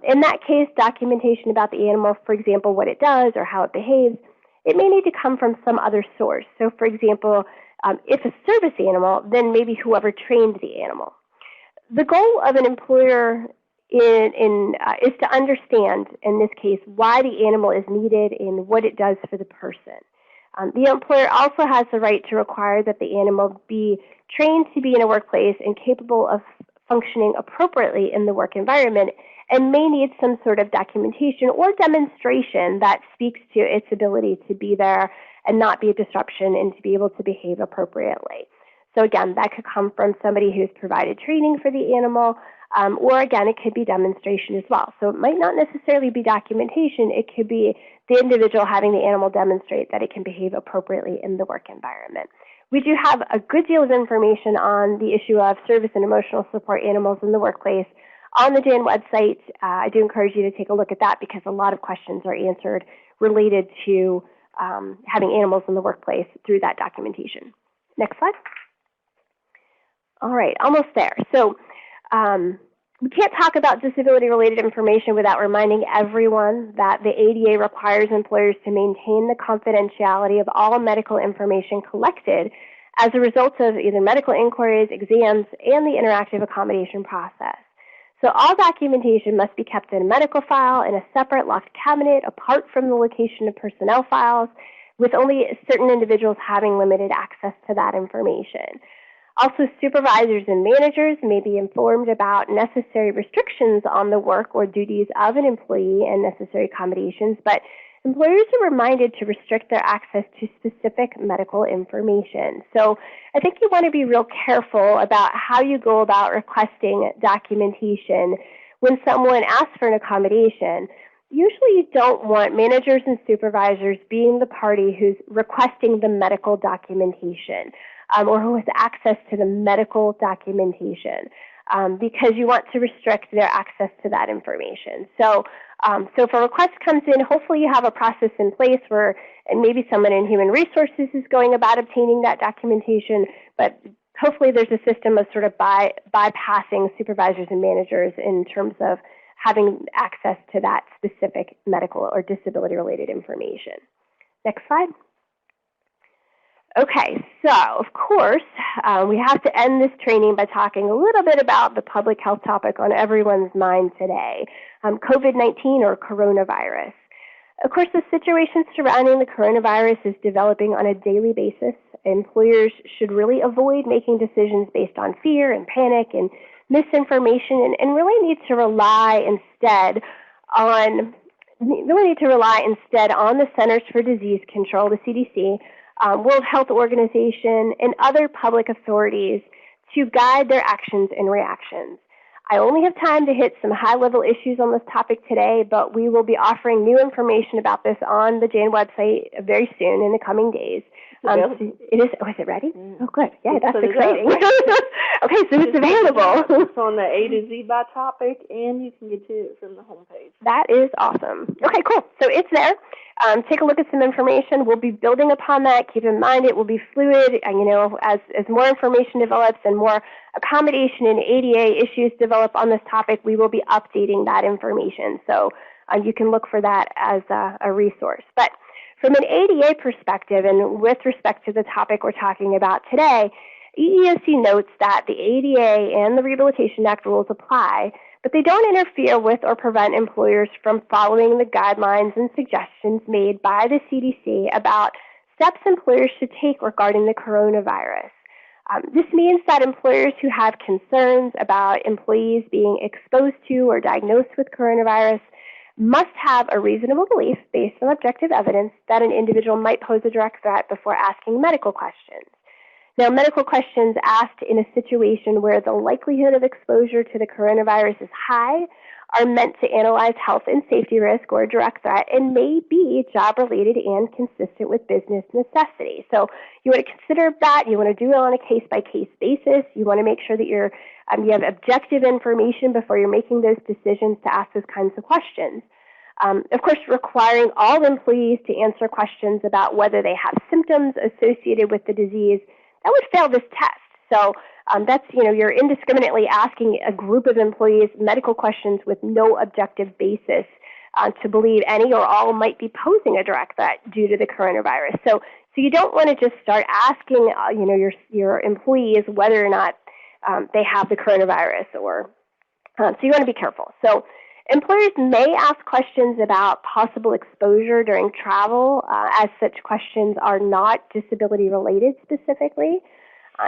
In that case, documentation about the animal, for example, what it does or how it behaves, it may need to come from some other source. So, for example, if a service animal, then maybe whoever trained the animal. The goal of an employer is to understand, in this case, why the animal is needed and what it does for the person. The employer also has the right to require that the animal be trained to be in a workplace and capable of functioning appropriately in the work environment, and may need some sort of documentation or demonstration that speaks to its ability to be there and not be a disruption and to be able to behave appropriately. So again, that could come from somebody who's provided training for the animal, or again, it could be demonstration as well. So it might not necessarily be documentation, it could be the individual having the animal demonstrate that it can behave appropriately in the work environment. We do have a good deal of information on the issue of service and emotional support animals in the workplace on the JAN website. I do encourage you to take a look at that because a lot of questions are answered related to having animals in the workplace through that documentation. Next slide. All right, almost there. So we can't talk about disability-related information without reminding everyone that the ADA requires employers to maintain the confidentiality of all medical information collected as a result of either medical inquiries, exams, and the interactive accommodation process. So all documentation must be kept in a medical file in a separate locked cabinet apart from the location of personnel files, with only certain individuals having limited access to that information. Also, supervisors and managers may be informed about necessary restrictions on the work or duties of an employee and necessary accommodations, but employers are reminded to restrict their access to specific medical information. So I think you want to be real careful about how you go about requesting documentation when someone asks for an accommodation. Usually you don't want managers and supervisors being the party who's requesting the medical documentation or who has access to the medical documentation because you want to restrict their access to that information. So if a request comes in, hopefully you have a process in place where maybe someone in human resources is going about obtaining that documentation, but hopefully there's a system of sort of bypassing supervisors and managers in terms of having access to that specific medical or disability-related information. Next slide. Okay, so of course, we have to end this training by talking a little bit about the public health topic on everyone's mind today, COVID-19 or coronavirus. Of course, the situation surrounding the coronavirus is developing on a daily basis. Employers should really avoid making decisions based on fear and panic and misinformation and really need to rely instead on the Centers for Disease Control, the CDC, World Health Organization, and other public authorities to guide their actions and reactions. I only have time to hit some high-level issues on this topic today, but we will be offering new information about this on the JAN website very soon in the coming days. It is. Oh, is it ready? Oh, good. Yeah, that's exciting. Okay, so it's available. It's on the A to Z by topic, and you can get to it from the homepage. That is awesome. Okay, cool. So it's there. Take a look at some information. We'll be building upon that. Keep in mind it will be fluid, and as more information develops and more accommodation and ADA issues develop on this topic, we will be updating that information. So you can look for that as a resource. But from an ADA perspective, and with respect to the topic we're talking about today, EEOC notes that the ADA and the Rehabilitation Act rules apply, but they don't interfere with or prevent employers from following the guidelines and suggestions made by the CDC about steps employers should take regarding the coronavirus. This means that employers who have concerns about employees being exposed to or diagnosed with coronavirus must have a reasonable belief based on objective evidence that an individual might pose a direct threat before asking medical questions. Now, medical questions asked in a situation where the likelihood of exposure to the coronavirus is high are meant to analyze health and safety risk or direct threat and may be job-related and consistent with business necessity. So you want to consider that. You want to do it on a case-by-case basis. You want to make sure that you have objective information before you're making those decisions to ask those kinds of questions. Of course, requiring all employees to answer questions about whether they have symptoms associated with the disease, that would fail this test. So that's, you're indiscriminately asking a group of employees medical questions with no objective basis to believe any or all might be posing a direct threat due to the coronavirus. So you don't want to just start asking, your employees whether or not they have the coronavirus, or so you want to be careful. So employers may ask questions about possible exposure during travel, as such questions are not disability related specifically.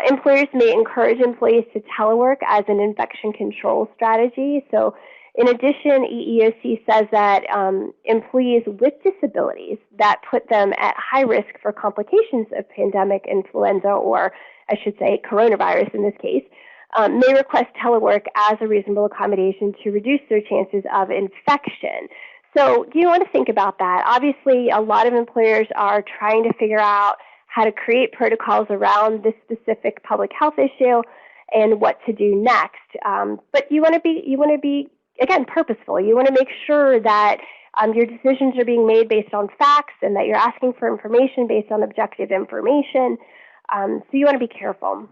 Employers may encourage employees to telework as an infection control strategy. So in addition, EEOC says that employees with disabilities that put them at high risk for complications of pandemic influenza, or I should say coronavirus in this case, may request telework as a reasonable accommodation to reduce their chances of infection. So you want to think about that. Obviously, a lot of employers are trying to figure out how to create protocols around this specific public health issue and what to do next. But you want to be again purposeful. You want to make sure that your decisions are being made based on facts and that you're asking for information based on objective information. So you want to be careful.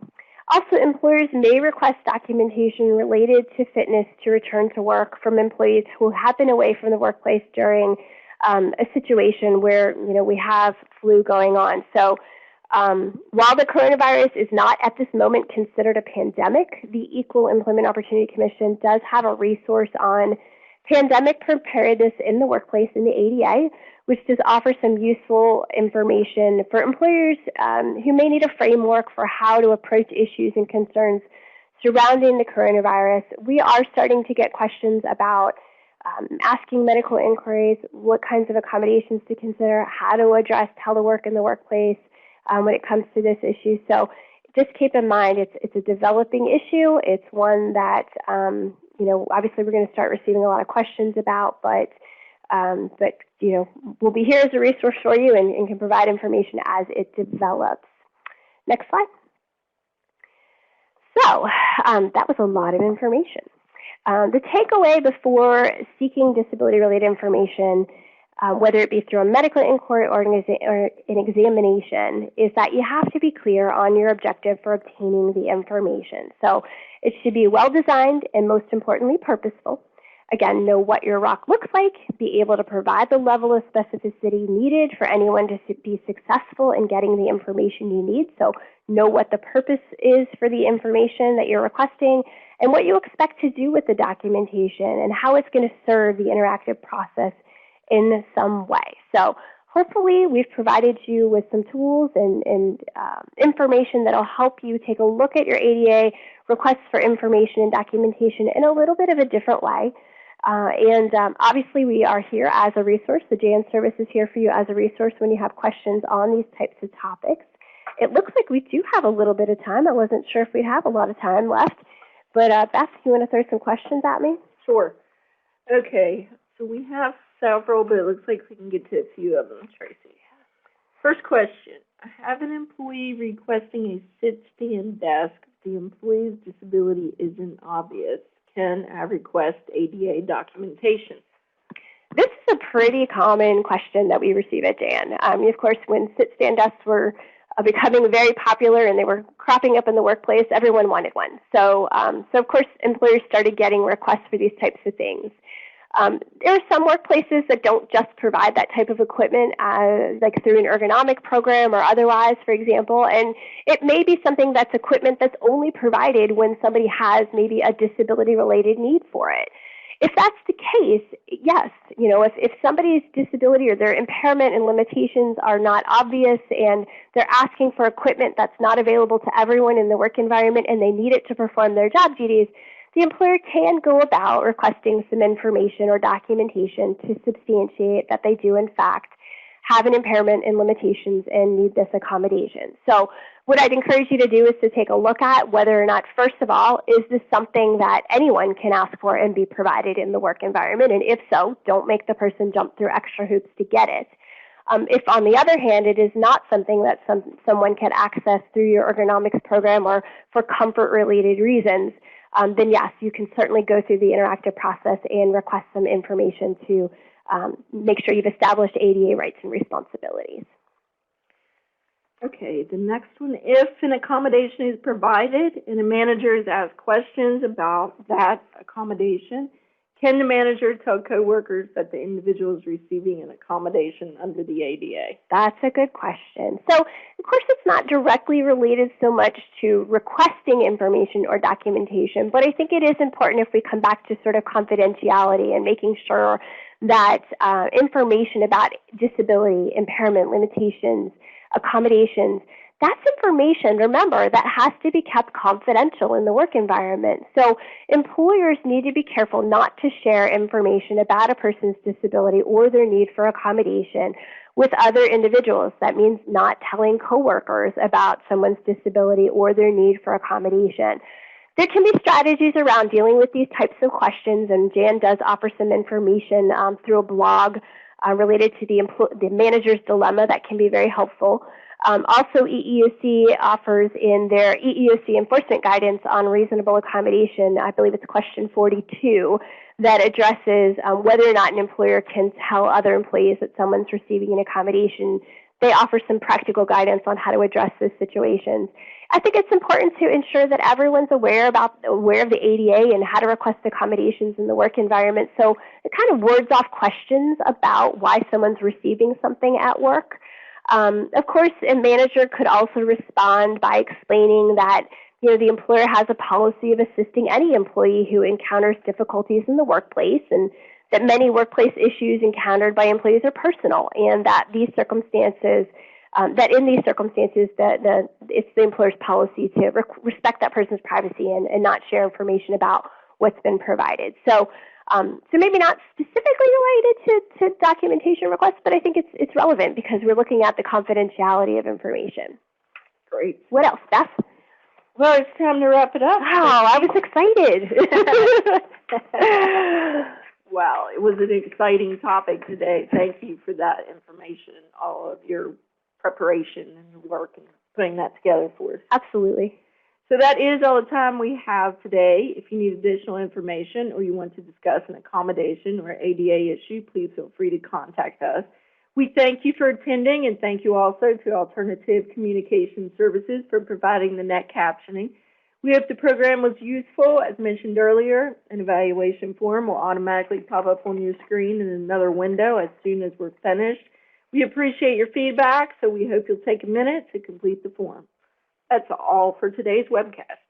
Also, employers may request documentation related to fitness to return to work from employees who have been away from the workplace during a situation where we have flu going on. So while the coronavirus is not at this moment considered a pandemic, the Equal Employment Opportunity Commission does have a resource on pandemic preparedness in the workplace in the ADA, which does offer some useful information for employers who may need a framework for how to approach issues and concerns surrounding the coronavirus. We are starting to get questions about asking medical inquiries, what kinds of accommodations to consider, how to address telework in the workplace when it comes to this issue. So just keep in mind it's a developing issue. It's one that obviously we're going to start receiving a lot of questions about, but we'll be here as a resource for you and can provide information as it develops. Next slide. So that was a lot of information. The takeaway before seeking disability-related information, whether it be through a medical inquiry or an examination, is that you have to be clear on your objective for obtaining the information. So it should be well-designed and, most importantly, purposeful. Again, know what your ROC looks like, be able to provide the level of specificity needed for anyone to be successful in getting the information you need. So know what the purpose is for the information that you're requesting and what you expect to do with the documentation and how it's going to serve the interactive process in some way. So hopefully we've provided you with some tools and information that will help you take a look at your ADA requests for information and documentation in a little bit of a different way. Obviously we are here as a resource. The JN service is here for you as a resource when you have questions on these types of topics. It looks like we do have a little bit of time. I wasn't sure if we'd have a lot of time left. But Beth, you want to throw some questions at me? Sure. Okay, so we have several, but it looks like we can get to a few of them, Tracy. First question. I have an employee requesting a sit-stand desk. The employee's disability isn't obvious. Can I request ADA documentation? This is a pretty common question that we receive at JAN. Of course, when sit-stand desks were becoming very popular and they were cropping up in the workplace, everyone wanted one. So of course, employers started getting requests for these types of things. There are some workplaces that don't just provide that type of equipment, like through an ergonomic program or otherwise, for example, and it may be something that's equipment that's only provided when somebody has maybe a disability-related need for it. If that's the case, yes, if somebody's disability or their impairment and limitations are not obvious and they're asking for equipment that's not available to everyone in the work environment and they need it to perform their job duties, the employer can go about requesting some information or documentation to substantiate that they do, in fact, have an impairment and limitations and need this accommodation. So what I'd encourage you to do is to take a look at whether or not, first of all, is this something that anyone can ask for and be provided in the work environment? And if so, don't make the person jump through extra hoops to get it. If, on the other hand, it is not something that someone can access through your ergonomics program or for comfort-related reasons, then yes, you can certainly go through the interactive process and request some information to make sure you've established ADA rights and responsibilities. Okay, the next one, if an accommodation is provided and a manager is asked questions about that accommodation, can the manager tell coworkers that the individual is receiving an accommodation under the ADA? That's a good question. So, of course, it's not directly related so much to requesting information or documentation, but I think it is important if we come back to sort of confidentiality and making sure that information about disability, impairment, limitations, accommodations, that's information, remember, that has to be kept confidential in the work environment. So employers need to be careful not to share information about a person's disability or their need for accommodation with other individuals. That means not telling coworkers about someone's disability or their need for accommodation. There can be strategies around dealing with these types of questions, and Jan does offer some information through a blog related to the manager's dilemma that can be very helpful. Also, EEOC offers in their EEOC enforcement guidance on reasonable accommodation, I believe it's question 42, that addresses whether or not an employer can tell other employees that someone's receiving an accommodation. They offer some practical guidance on how to address those situations. I think it's important to ensure that everyone's aware of the ADA and how to request accommodations in the work environment. So it kind of wards off questions about why someone's receiving something at work. Of course, a manager could also respond by explaining that the employer has a policy of assisting any employee who encounters difficulties in the workplace, and that many workplace issues encountered by employees are personal, and that in these circumstances, it's the employer's policy to respect that person's privacy and not share information about what's been provided. So maybe not specifically related to documentation requests, but I think it's relevant because we're looking at the confidentiality of information. Great. What else, Beth? Well, it's time to wrap it up. Wow, I was excited. Well, it was an exciting topic today. Thank you for that information, all of your preparation and your work and putting that together for us. Absolutely. So that is all the time we have today. If you need additional information or you want to discuss an accommodation or ADA issue, please feel free to contact us. We thank you for attending, and thank you also to Alternative Communication Services for providing the net captioning. We hope the program was useful. As mentioned earlier, an evaluation form will automatically pop up on your screen in another window as soon as we're finished. We appreciate your feedback, so we hope you'll take a minute to complete the form. That's all for today's webcast.